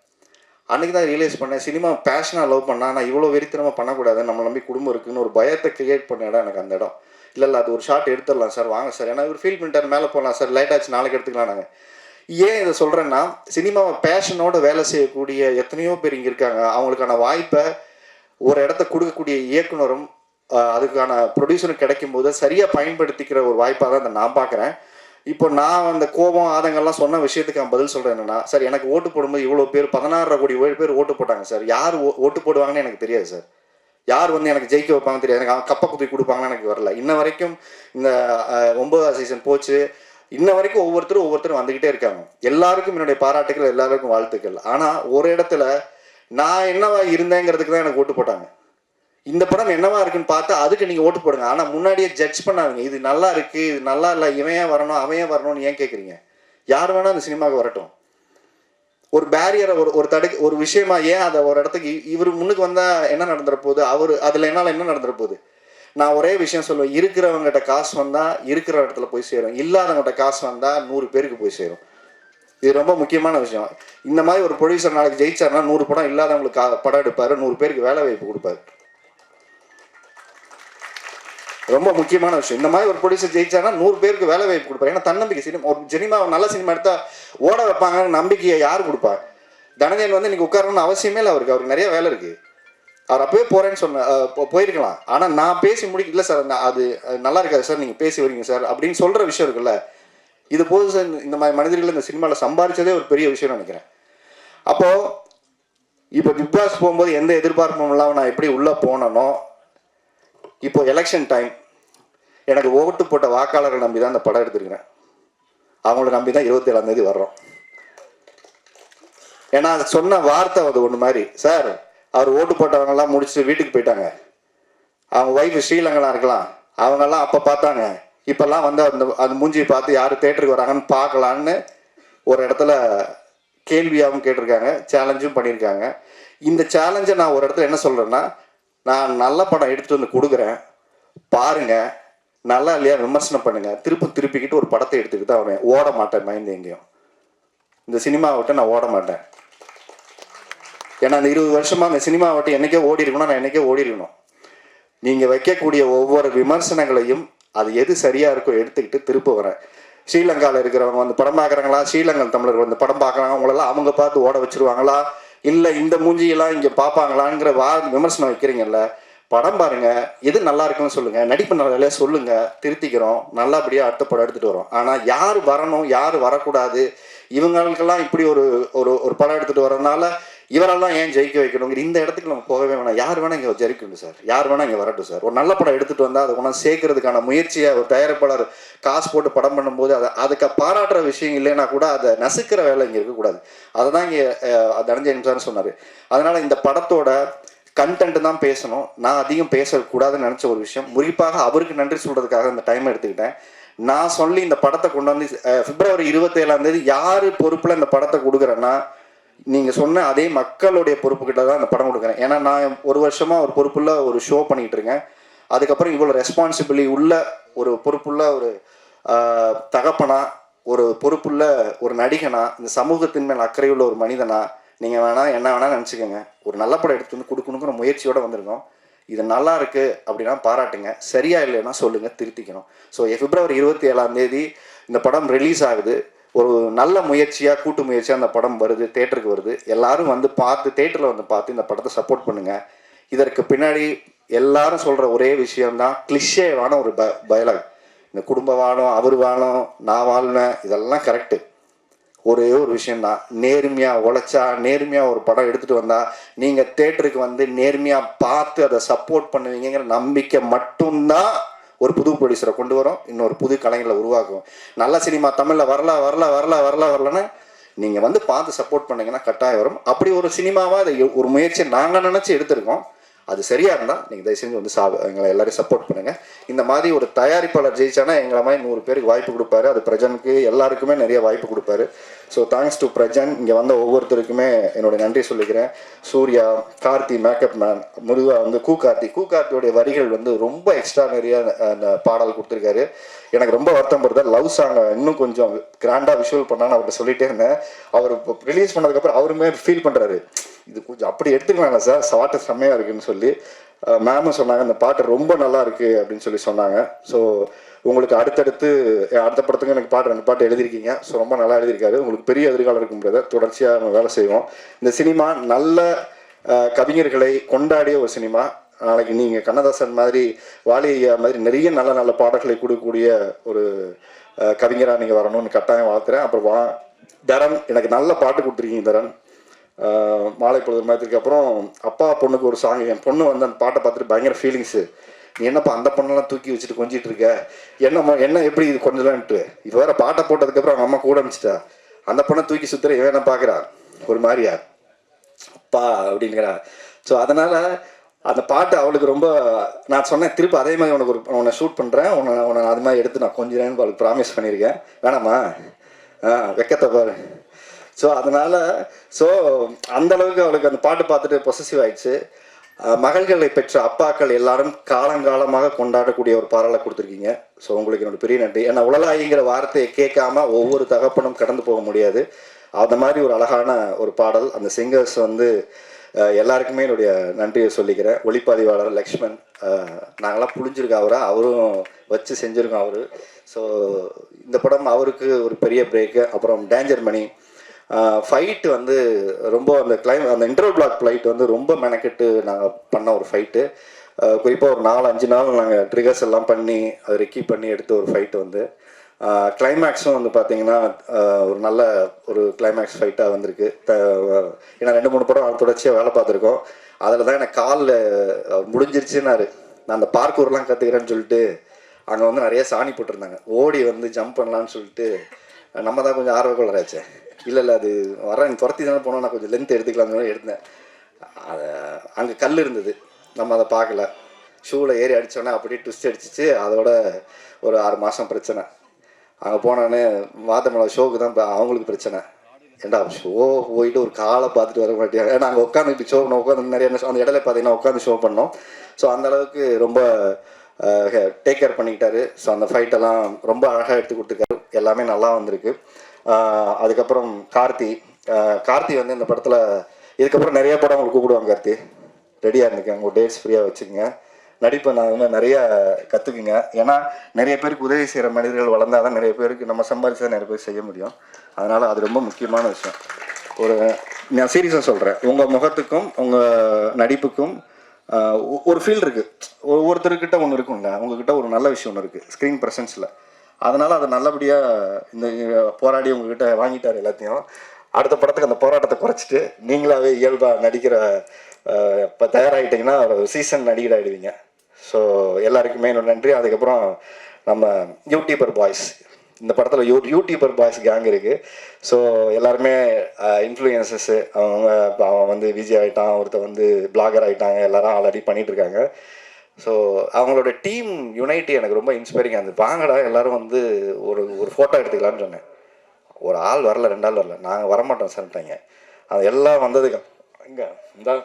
அன்றைக்கி தான் ரியலைஸ் பண்ணேன், சினிமா பேஷனாக லவ் பண்ணால் நான் இவ்வளோ வெறித்தனமாக பண்ணக்கூடாது, நம்ம நம்பி குடும்பம் இருக்குதுன்னு ஒரு பயத்தை க்ரியேட் பண்ண இடம் எனக்கு அந்த இடம். இல்லை அது ஒரு ஷாட் எடுத்துடலாம் சார், வாங்க சார், ஏன்னா இவர் ஃபீல் பண்ணிட்டார், மேலே போகலாம் சார், லைட் ஆச்சு நாளைக்கு எடுத்துக்கலாம். நாங்கள் ஏன் இதை சொல்கிறேன்னா, சினிமாவை பேஷனோடு வேலை செய்யக்கூடிய எத்தனையோ பேர் இங்கே இருக்காங்க. அவங்களுக்கான வாய்ப்பை ஒரு இடத்த கொடுக்கக்கூடிய இயக்குனரும் அதுக்கான ப்ரொடியூசரும் கிடைக்கும் போது சரியாக பயன்படுத்திக்கிற ஒரு வாய்ப்பாக தான் அதை நான் பார்க்குறேன். இப்போ நான் அந்த கோபம் ஆதங்கள்லாம் சொன்ன விஷயத்துக்கு நான் பதில் சொல்கிறேன் என்னென்னா, சார் எனக்கு ஓட்டு போடும்போது இவ்வளோ பேர் 16 கோடி பேர் ஓட்டு போட்டாங்க சார். யார் ஓட்டு போடுவாங்கன்னு எனக்கு தெரியாது சார். யார் வந்து எனக்கு ஜெயிக்க வைப்பாங்கன்னு தெரியாது. எனக்கு கப்பை குத்தி கொடுப்பாங்கன்னு எனக்கு வரல. இன்ன வரைக்கும் இந்த 9ஆவது சீசன் போச்சு, இன்ன வரைக்கும் ஒவ்வொருத்தரும் வந்துக்கிட்டே இருக்காங்க. எல்லாருக்கும் என்னுடைய பாராட்டுகள், எல்லாருக்கும் வாழ்த்துக்கள். ஆனால் ஒரு இடத்துல நான் என்னவா இருந்தேங்கிறதுக்கு தான் எனக்கு ஓட்டு போட்டாங்க. இந்த படம் என்னவா இருக்குன்னு பார்த்தா அதுக்கு நீங்கள் ஓட்டு போடுங்க. ஆனால் முன்னாடியே ஜட்ஜ் பண்ணாதீங்க, இது நல்லா இருக்குது, இது நல்லா இல்லை, இவன் ஏன் வரணும், அவன் ஏன் வரணும்னு ஏன் கேட்குறீங்க? யார் வேணால் அந்த சினிமாவுக்கு வரட்டும். ஒரு பேரியரை ஒரு விஷயமா ஏன் அதை ஒரு இடத்துக்கு இவர் முன்னுக்கு வந்தால் என்ன நடந்துற போகுது, அதில் என்னால் என்ன நடந்துற போகுது? நான் ஒரே விஷயம் சொல்லுவேன், இருக்கிறவங்ககிட்ட காசு வந்தால் இருக்கிற இடத்துல போய் சேரும், இல்லாதவங்ககிட்ட காசு வந்தால் 100 பேருக்கு போய் சேரும். இது ரொம்ப முக்கியமான விஷயம். இந்த மாதிரி ஒரு ப்ரொடியூசர் நாளைக்கு ஜெயிச்சார்னா 100 படம் இல்லாதவங்களுக்கு படம் எடுப்பார், 100 பேருக்கு வேலை வாய்ப்பு கொடுப்பாரு. ரொம்ப முக்கியமான விஷயம். இந்த மாதிரி ஒரு ப்ரொடியூசர் ஜெயிச்சார்னா 100 பேருக்கு வேலை வாய்ப்பு கொடுப்பாரு. ஏன்னா தன்னம்பிக்கை. ஒரு சினிமா நல்ல சினிமா எடுத்தால் ஓட வைப்பாங்கன்னு நம்பிக்கையை யார் கொடுப்பா? தனஞ்சயன் வந்து இன்னைக்கு உட்காரணும்னு அவசியமே இல்லை. அவருக்கு நிறைய வேலை இருக்குது. அவர் அப்பவே போகிறேன்னு போயிருக்கலாம். ஆனால் நான் பேசி முடிக்கல சார், அது நல்லா இருக்காது சார், நீங்கள் பேசி வரீங்க சார் அப்படின்னு சொல்கிற விஷயம் இருக்குல்ல, இது போது சார். இந்த மாதிரி மனிதர்கள் இந்த சினிமாவில் சம்பாதிச்சதே ஒரு பெரிய விஷயம்னு நினைக்கிறேன். அப்போது இப்போ பிக் பாஸ் போகும்போது எந்த எதிர்பார்ப்பும் இல்லாமல் நான் எப்படி உள்ளே போனனோ, இப்போ எலெக்ஷன் டைம் எனக்கு ஓட்டு போட்ட வாக்காளர்கள் நம்பி தான் இந்த படம் எடுத்துருக்கிறேன். அவங்கள நம்பி தான் 27ஆம் தேதி வர்றோம். ஏன்னா அது சொன்ன வார்த்தை அது ஒன்று மாதிரி, சார் அவர் ஓட்டு போட்டவங்கெல்லாம் முடிச்சுட்டு வீட்டுக்கு போயிட்டாங்க, அவங்க ஒய்ஃபு ஸ்ரீலங்கெல்லாம் இருக்கலாம், அவங்கெல்லாம் அப்போ பார்த்தாங்க. இப்போல்லாம் வந்து அந்த மூஞ்சியை பார்த்து யார் தேட்டருக்கு வராங்கன்னு பார்க்கலான்னு ஒரு இடத்துல கேள்வியாகவும் கேட்டிருக்காங்க, சேலஞ்சும் பண்ணியிருக்காங்க. இந்த சேலஞ்சை நான் ஒரு இடத்துல என்ன சொல்கிறேன்னா, நான் நல்ல படம் எடுத்துகிட்டு வந்து கொடுக்குறேன், பாருங்க, நல்லா இல்லையா விமர்சனம் பண்ணுங்க, திருப்பிக்கிட்டு ஒரு படத்தை எடுத்துக்கிட்டு தான் வருவேன். ஓட மாட்டேன் மைண்ட் எங்கேயும். இந்த சினிமாவை விட்டு நான் ஓட மாட்டேன். ஏன்னா அந்த 20 வருஷமா அந்த சினிமாவை விட்டு என்னைக்கே ஓடி இருக்கணும், நான் என்னைக்கே ஓடி இருக்கணும். நீங்கள் வைக்கக்கூடிய ஒவ்வொரு விமர்சனங்களையும் அது எது சரியாக இருக்கோ எடுத்துக்கிட்டு திரும்ப வரேன். ஸ்ரீலங்காவில் இருக்கிறவங்க வந்து படம் பார்க்குறாங்களா, ஸ்ரீலங்கன் தமிழர்கள் வந்து படம் பார்க்குறாங்க, அவங்களெல்லாம் அவங்க பார்த்து ஓட வச்சுருவாங்களா, இல்லை இந்த மூஞ்சியெல்லாம் இங்கே பார்ப்பாங்களாங்கிற விமர்சனம் வைக்கிறீங்கல்ல, படம் பாருங்க, எது நல்லா இருக்குன்னு சொல்லுங்க, நடிப்பு நல்லா சொல்லுங்க, திருத்திக்கிறோம், நல்லபடியாக அடுத்த படம் எடுத்துகிட்டு வரோம். ஆனால் யார் வரணும் யார் வரக்கூடாது, இவங்களுக்கெல்லாம் இப்படி ஒரு ஒரு படம் எடுத்துகிட்டு வரனால இவரெல்லாம் ஏன் ஜெயிக்க வைக்கணுங்கிற இந்த இடத்துக்கு நம்ம போகவே வேணாம். யார் வேணால் இங்கே ஜெயிக்கணும் சார், யார் வேணால் இங்கே வரட்டும் சார். ஒரு நல்ல படம் எடுத்துகிட்டு வந்தால் அதை கொண்டாந்து சேர்க்கறதுக்கான முயற்சியை ஒரு தயாரிப்பாளர் காசு போட்டு படம் பண்ணும்போது அதுக்கு பாராட்டுற விஷயம் இல்லைன்னா கூட அதை நசுக்கிற வேலை இங்கே இருக்கக்கூடாது. அதை தான் இங்கே தனஞ்சயன் சார்னு சொன்னார். அதனால் இந்த படத்தோட கண்டென்ட் தான் பேசணும், நான் அதிகம் பேசக்கூடாதுன்னு நினச்ச ஒரு விஷயம். குறிப்பாக அவருக்கு நன்றி சொல்கிறதுக்காக இந்த டைம் எடுத்துக்கிட்டேன். நான் சொல்லி இந்த படத்தை கொண்டு வந்து பிப்ரவரி 27 யார் பொறுப்பில் இந்த படத்தை கொடுக்குறேன்னா, நீங்கள் சொன்ன அதே மக்களுடைய பொறுப்புக்கிட்ட தான் அந்த படம் கொடுக்குறேன். ஏன்னா நான் ஒரு வருஷமாக ஒரு பொறுப்புள்ள ஒரு ஷோ பண்ணிகிட்டு இருக்கேன். அதுக்கப்புறம் இவ்வளோ ரெஸ்பான்சிபிலிட்டி உள்ள ஒரு பொறுப்புள்ள ஒரு தகப்பனா, ஒரு பொறுப்புள்ள ஒரு நடிகனா, இந்த சமூகத்தின் மேல் அக்கறையுள்ள ஒரு மனிதனா, நீங்கள் வேணால் என்ன வேணால் நினச்சிக்கோங்க, ஒரு நல்ல படம் எடுத்து வந்து கொடுக்கணுங்கிற முயற்சியோடு வந்திருக்கோம். இது நல்லா இருக்குது அப்படின்னா பாராட்டுங்க, சரியா இல்லைன்னா சொல்லுங்கள், திருத்திக்கணும். ஸோ பிப்ரவரி 27 இந்த படம் ரிலீஸ் ஆகுது. ஒரு நல்ல முயற்சியாக கூட்டு முயற்சியாக அந்த படம் வருது, தேட்டருக்கு வருது. எல்லாரும் வந்து பார்த்து தேட்டரில் வந்து பார்த்து இந்த படத்தை சப்போர்ட் பண்ணுங்கள். இதற்கு பின்னாடி எல்லாரும் சொல்கிற ஒரே விஷயம்தான் கிளிஷேவான ஒரு டயலாக். இந்த குடும்ப வாழும், அவர் வாழும், நான் வாழ்வேன், இதெல்லாம் கரெக்டு. ஒரே ஒரு விஷயந்தான், நேர்மையாக உழைச்சா, நேர்மையாக ஒரு படம் எடுத்துகிட்டு வந்தால் நீங்கள் தேட்டருக்கு வந்து நேர்மையாக பார்த்து அதை சப்போர்ட் பண்ணுவீங்கிற நம்பிக்கை மட்டும்தான் ஒரு புது ப்ரொடியூசரை கொண்டு வரும், இன்னொரு புது கலைஞர்களை உருவாக்கும். நல்ல சினிமா தமிழில் வரலன்னு நீங்கள் வந்து பார்த்து சப்போர்ட் பண்ணிங்கன்னா கட்டாயம் வரும். அப்படி ஒரு சினிமாவாக அதை ஒரு முயற்சியை நாங்கள் நினச்சி எடுத்திருக்கோம். அது சரியாக இருந்தால் நீங்கள் தயவு செஞ்சு வந்து எங்களை எல்லாரையும் சப்போர்ட் பண்ணுங்கள். இந்த மாதிரி ஒரு தயாரிப்பாளர் ஜெயிச்சானா எங்களை மாதிரி 100 பேருக்கு வாய்ப்பு கொடுப்பாரு. அது பிரஜனுக்கு எல்லாருக்குமே நிறைய வாய்ப்பு கொடுப்பாரு. So thanks to Prajan. இங்கே வந்த ஒவ்வொருத்தருக்குமே என்னுடைய நன்றி சொல்லிக்கிறேன். சூர்யா, கார்த்தி, மேக்கப் மேன், முருகா வந்து கூகார்த்தியோடைய வரிகள் வந்து ரொம்ப எக்ஸ்ட்ரானரியாக அந்த பாடல் கொடுத்துருக்காரு. எனக்கு ரொம்ப வருத்தம் வருது. லவ் சாங்கை இன்னும் கொஞ்சம் கிராண்டாக விஷுவல் பண்ணான்னு அவர்கிட்ட சொல்லிட்டே இருந்தேன். அவர் இப்போ ரிலீஸ் பண்ணதுக்கப்புறம் அவருமே ஃபீல் பண்ணுறாரு, இது கொஞ்சம் அப்படி எடுத்துக்கலாம்ல சார், பாட்டு செம்மையாக இருக்குன்னு சொல்லி மேமும் சொன்னாங்க. அந்த பாட்டு ரொம்ப நல்லா இருக்கு அப்படின்னு சொல்லி சொன்னாங்க. ஸோ உங்களுக்கு அடுத்த படத்துக்கு எனக்கு 2 பாட்டு எழுதியிருக்கீங்க. ஸோ ரொம்ப நல்லா எழுதியிருக்காரு. உங்களுக்கு பெரிய எதிர்காலம் இருக்கும்ன்றத தொடர்ச்சியாக நம்ம வேலை செய்வோம். இந்த சினிமா நல்ல கவிஞர்களை கொண்டாடிய ஒரு சினிமா. நாளைக்கு நீங்கள் கண்ணதாசன் மாதிரி, வாலி மாதிரி நிறைய நல்ல நல்ல பாடல்களை கொடுக்கக்கூடிய ஒரு கவிஞராக நீங்கள் வரணும்னு கட்டாயம் வாழ்த்துறேன். அப்புறம் தரன், எனக்கு நல்ல பாட்டு கொடுத்துருக்கீங்க தரன். மாலை பொழுது மயத்துக்கு அப்புறம் அப்பா பொண்ணுக்கு ஒரு சாங், என் பொண்ணு வந்து அந்த பாட்டை பார்த்துட்டு பயங்கர ஃபீலிங்ஸு. நீ என்னப்பா அந்த பொண்ணெல்லாம் தூக்கி வச்சுட்டு கொஞ்சிட்டு இருக்க, என்ன எப்படி இது கொஞ்சலான்ட்டு. இது வேற பாட்டை போட்டதுக்கப்புறம் அவங்க அம்மா கூட அனுப்பிச்சிட்டா, அந்த பொண்ணை தூக்கி சுத்துற இவன் என்ன பார்க்குறா ஒரு மாதிரியா அப்பா அப்படிங்கிறா. ஸோ அதனால் அந்த பாட்டு அவளுக்கு ரொம்ப, நான் சொன்னேன் திருப்பி அதே மாதிரி உன்னை ஷூட் பண்ணுறேன், உன்னை அது மாதிரி எடுத்து நான் கொஞ்சிறேன்னு அவளுக்கு ப்ராமிஸ் பண்ணியிருக்கேன். வேணாமா, வெக்கத்தை பாரு. ஸோ அதனால் அந்தளவுக்கு அவளுக்கு அந்த பாட்டு பார்த்துட்டு பொசசிவ் ஆயிடுச்சு. மகள்களை பெற்ற அப்பாக்கள் எல்லாரும் காலங்காலமாக கொண்டாடக்கூடிய ஒரு பாடலை கொடுத்துருக்கீங்க. ஸோ உங்களுக்கு என்னோட பெரிய நன்றி. ஏன்னா உலகாயிங்கிற வார்த்தையை கேட்காம ஒவ்வொரு தகப்பனும் கடந்து போக முடியாது. அந்த மாதிரி ஒரு அழகான ஒரு பாடல். அந்த சிங்கர்ஸ் வந்து எல்லாருக்குமே என்னுடைய நன்றியை சொல்லிக்கிறேன். ஒளிப்பதிவாளர் லக்ஷ்மன், நாங்களாம் புழிஞ்சிருக்கோம் அவரை, அவரும் வச்சு செஞ்சுருக்கோம் அவர். ஸோ இந்த படம் அவருக்கு ஒரு பெரிய பிரேக்கு. அப்புறம் டேஞ்சர் மணி ஃபைட்டு வந்து ரொம்ப அந்த இன்டர்வல் பிளாக் ஃப்ளைட் வந்து ரொம்ப மெனக்கெட்டு நாங்கள் பண்ண ஒரு ஃபைட்டு. குறிப்பாக ஒரு 4-5 நாள் நாங்கள் ட்ரிகர்ஸ் எல்லாம் பண்ணி அதை ரெக்கி பண்ணி எடுத்த ஒரு ஃபைட்டு வந்து கிளைமேக்ஸும் வந்து பார்த்திங்கன்னா ஒரு நல்ல ஒரு கிளைமேக்ஸ் ஃபைட்டாக வந்திருக்கு. ஏன்னா 2-3 படம் தொடர்ச்சியாக வேலை பார்த்துருக்கோம். அதில் தான் எனக்கு காலில் முடிஞ்சிருச்சுன்னாரு. நான் அந்த பார்க்கூர்லாம் கற்றுக்கிறேன்னு சொல்லிட்டு அங்கே வந்து நிறைய சாணி போட்டிருந்தாங்க, ஓடி வந்து ஜம்ப் பண்ணலான்னு சொல்லிட்டு நம்ம தான் கொஞ்சம் ஆர்வக்குள்ளராச்சே. இல்லை அது வரேன் துரத்தி தானே போனோம், நான் கொஞ்சம் லென்த் எடுத்துக்கலாம்னு எடுத்தேன். அதை அங்கே கல் இருந்தது, நம்ம அதை பார்க்கல. ஷூவில் ஏறி அடித்தோன்னே அப்படியே ட்விஸ்ட் அடிச்சிச்சு. அதோட ஒரு 6 மாதம் பிரச்சனை. அங்கே போனோடனே மாத்தமலை ஷோக்கு தான் அவங்களுக்கு பிரச்சனை. ஏன்டா ஷோ போயிட்டு ஒரு காலை பார்த்துட்டு வர மாட்டேன். ஏன்னா அங்கே உட்காந்துட்டு ஷோ பண்ண உட்காந்து நிறைய அந்த இடையில பார்த்தீங்கன்னா உட்காந்து ஷோ பண்ணோம். ஸோ அந்தளவுக்கு ரொம்ப டேக் கேர் பண்ணிக்கிட்டாரு. ஸோ அந்த ஃபைட்டெல்லாம் ரொம்ப அழகாக எடுத்து கொடுத்துருக்காரு. எல்லாமே நல்லா வந்திருக்கு. அதுக்கப்புறம் கார்த்தி வந்து இந்த படத்தில் இதுக்கப்புறம் நிறைய படம் உங்களுக்கு கூப்பிடுவாங்க. கார்த்தி ரெடியாக இருந்துக்கேன், உங்கள் டேட்ஸ் ஃப்ரீயாக வச்சுக்கோங்க. நடிப்பை நான் வந்து நிறையா கற்றுக்குங்க. ஏன்னா நிறைய பேருக்கு உதவி செய்கிற மனிதர்கள் வளர்ந்தால் தான் நிறைய பேருக்கு நம்ம சம்பாதிச்சு தான் நிறைய பேர் செய்ய முடியும். அதனால் அது ரொம்ப முக்கியமான விஷயம். நான் சீரியஸாக சொல்கிறேன், உங்கள் முகத்துக்கும் உங்கள் நடிப்புக்கும் ஒரு ஃபீல் இருக்குது. ஒவ்வொருத்தருக்கிட்ட ஒன்று இருக்குங்க. உங்ககிட்ட ஒரு நல்ல விஷயம் ஒன்று இருக்குது ஸ்க்ரீன் ப்ரெசன்ஸில். அதனால் அதை நல்லபடியாக இந்த போராடி உங்ககிட்ட வாங்கிட்டார் எல்லாத்தையும். அடுத்த படத்துக்கு அந்த போராட்டத்தை குறைச்சிட்டு நீங்களாவே இயல்பாக நடிக்கிற இப்போ தயாராகிட்டிங்கன்னா ஒரு சீசன் நடிகர் ஆகிடுவீங்க. ஸோ எல்லாருக்குமே என்னோட நன்றி. அதுக்கப்புறம் நம்ம யூடியூபர் பாய்ஸ், இந்த படத்தில் யூடியூபர் பாய்ஸ் கேங் இருக்குது. ஸோ எல்லாருமே இன்ஃப்ளூயன்சஸ்ஸு. அவன் வந்து விஜய் ஆகிட்டான், ஒருத்தர் வந்து பிளாகர் ஆகிட்டாங்க, எல்லாரும் ஆல்ரெடி பண்ணிகிட்ருக்காங்க. ஸோ அவங்களோட டீம் யுனைட்டி எனக்கு ரொம்ப இன்ஸ்பைரிங்காக இருந்தது. வாங்கடா எல்லோரும் வந்து ஒரு ஃபோட்டோ எடுத்துக்கலான்னு சொன்னேன். ஒரு ஆள் வரல, 2 ஆள் வரல. நாங்கள் வரமாட்டோம் சார்ட்டாங்க. அது எல்லாம் வந்ததுக்கு இங்கே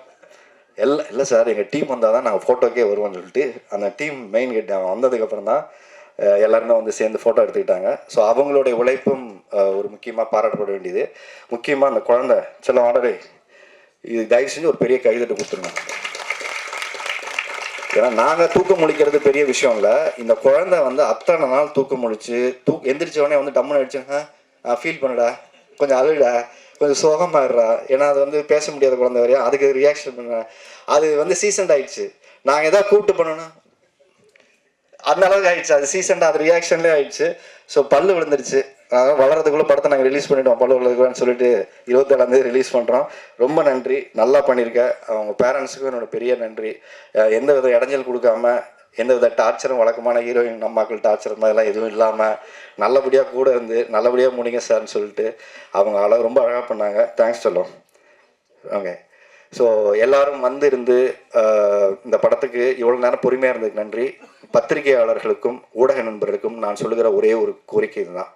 இல்லை சார், எங்கள் டீம் வந்தால் தான் நாங்கள் ஃபோட்டோக்கே வருவோம்னு சொல்லிட்டு அந்த டீம் மெயின் கேட் அவன் வந்ததுக்கப்புறம் தான் எல்லாருமே வந்து சேர்ந்து ஃபோட்டோ எடுத்துக்கிட்டாங்க. ஸோ அவங்களுடைய உழைப்பும் ஒரு முக்கியமாக பாராட்டப்பட வேண்டியது. முக்கியமாக அந்த குழந்தை செல்லம் ஆர்டரே இது தயவு செஞ்சு ஒரு பெரிய கைதட்டு கொடுத்துருங்க. ஏன்னா நாங்கள் தூக்கம் முழிக்கிறது பெரிய விஷயம் இல்லை. இந்த குழந்தை வந்து அத்தனை நாள் தூக்கம் முழிச்சு எந்திரிச்சவொடனே வந்து டம்முன்னு அடிச்சுங்க, ஃபீல் பண்ணுடா, கொஞ்சம் அழுடா, கொஞ்சம் சோகமாயிடுறா. ஏன்னா அது வந்து பேச முடியாத குழந்தை வரையா, அதுக்கு ரியாக்ஷன் பண்ண அது வந்து சீசன்ட் ஆயிடுச்சு. நாங்கள் எதாவது கூப்பிட்டு பண்ணோன்னா அந்த அளவுக்கு ஆயிடுச்சு. அது சீசன்ட் அது ரியாக்ஷன்லேயே ஆயிடுச்சு. ஸோ பல்லு விழுந்துருச்சு. வளர்றதுக்குள்ளே படத்தை நாங்கள் ரிலீஸ் பண்ணிவிட்டோம். பல்லு விழுதுக்குன்னு சொல்லிட்டு 27ஆம் ரிலீஸ் பண்ணுறோம். ரொம்ப நன்றி, நல்லா பண்ணியிருக்கேன். அவங்க பேரண்ட்ஸுக்கும் என்னோட பெரிய நன்றி. எந்த வித இடைஞ்சல் கொடுக்காம, எந்த வித டார்ச்சரும் வழக்கமான ஹீரோயின் நம்மாக்கள் டார்ச்சர் மாதிரிலாம் எதுவும் இல்லாமல் நல்லபடியாக கூட இருந்து நல்லபடியாக முடிங்க சார்னு சொல்லிட்டு அவங்க ரொம்ப அழகாக பண்ணாங்க. தேங்க்ஸ் சொல்லும். ஓகே. ஸோ எல்லோரும் வந்து இருந்து இந்த படத்துக்கு இவ்வளோ நேரம் பொறுமையாக இருந்ததுக்கு நன்றி. பத்திரிகையாளர்களுக்கும் ஊடக நண்பர்களுக்கும் நான் சொல்லுகிற ஒரே ஒரு கோரிக்கை இதுதான்.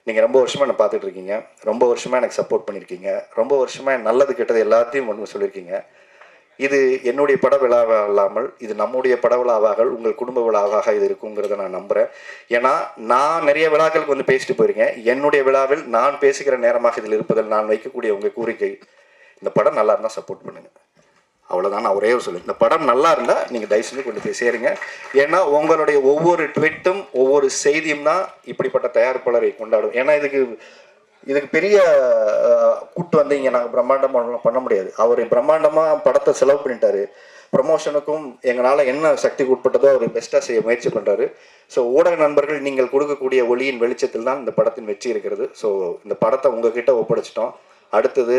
நீங்கள் ரொம்ப வருஷமாக என்னை பார்த்துட்டு இருக்கீங்க, ரொம்ப வருஷமாக எனக்கு சப்போர்ட் பண்ணியிருக்கீங்க, ரொம்ப வருஷமாக நல்லது கெட்டது எல்லாத்தையும் ஒன்று சொல்லியிருக்கீங்க. இது என்னுடைய பட விழாவாக இல்லாமல் இது நம்முடைய பட விழாவாக, உங்கள் குடும்ப விழாவாக இது இருக்குங்கிறத நான் நம்புகிறேன். ஏன்னா நான் நிறைய விழாக்களுக்கு வந்து பேசிட்டு போயிருக்கேன். என்னுடைய விழாவில் நான் பேசுகிற நேரமாக இதில் இருப்பதில் நான் வைக்கக்கூடிய உங்கள் கோரிக்கை, இந்த படம் நல்லா இருந்தால் சப்போர்ட் பண்ணுங்கள். அவ்வளோதான். நான் ஒரே ஒரு சொல்லுங்கள், இந்த படம் நல்லா இருந்தால் நீங்கள் தயவு செஞ்சு கொண்டு போய் சேருங்க. ஏன்னா உங்களுடைய ஒவ்வொரு ட்விட்டும் ஒவ்வொரு செய்தியும் தான் இப்படிப்பட்ட தயாரிப்பாளரை கொண்டாடும். ஏன்னா இதுக்கு பெரிய கூட்டு வந்து இங்கே நாங்கள் பிரம்மாண்டமாக பண்ண முடியாது. அவர் பிரம்மாண்டமாக படத்தை செலவு பண்ணிட்டாரு. ப்ரமோஷனுக்கும் எங்களால் என்ன சக்திக்கு உட்பட்டதோ அவர் பெஸ்ட்டாக செய்ய முயற்சி பண்ணுறாரு. ஸோ ஊடக நண்பர்கள், நீங்கள் கொடுக்கக்கூடிய ஒளியின் வெளிச்சத்தில் தான் இந்த படத்தின் வெற்றி இருக்கிறது. ஸோ இந்த படத்தை உங்ககிட்ட ஒப்படைச்சிட்டோம். அடுத்தது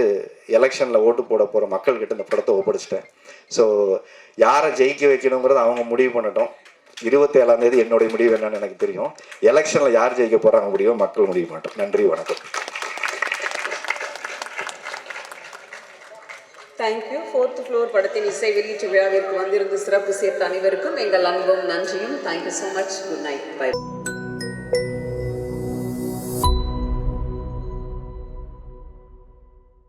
எலெக்ஷனில் ஓட்டு போட போகிற மக்கள்கிட்ட இந்த படத்தை ஒப்படைச்சிட்டேன். ஸோ யாரை ஜெயிக்க வைக்கணுங்கிறத அவங்க முடிவு பண்ணட்டும். 27ஆம் தேதி என்னுடைய முடிவு என்னன்னு எனக்கு தெரியும். எலெக்ஷனில் யார் ஜெயிக்க போகிறாங்க முடிவு மக்கள் முடிவு பண்ணட்டும். நன்றி, வணக்கம். தேங்க்யூ. 4th ஃப்ளோர் படத்தின் இசை வெளியீட்டு விழாவிற்கு வந்திருந்து சிறப்பு சேர்த்த அனைவருக்கும் எங்கள் அன்பும் நன்றியும். Thank you so much. Good night. By.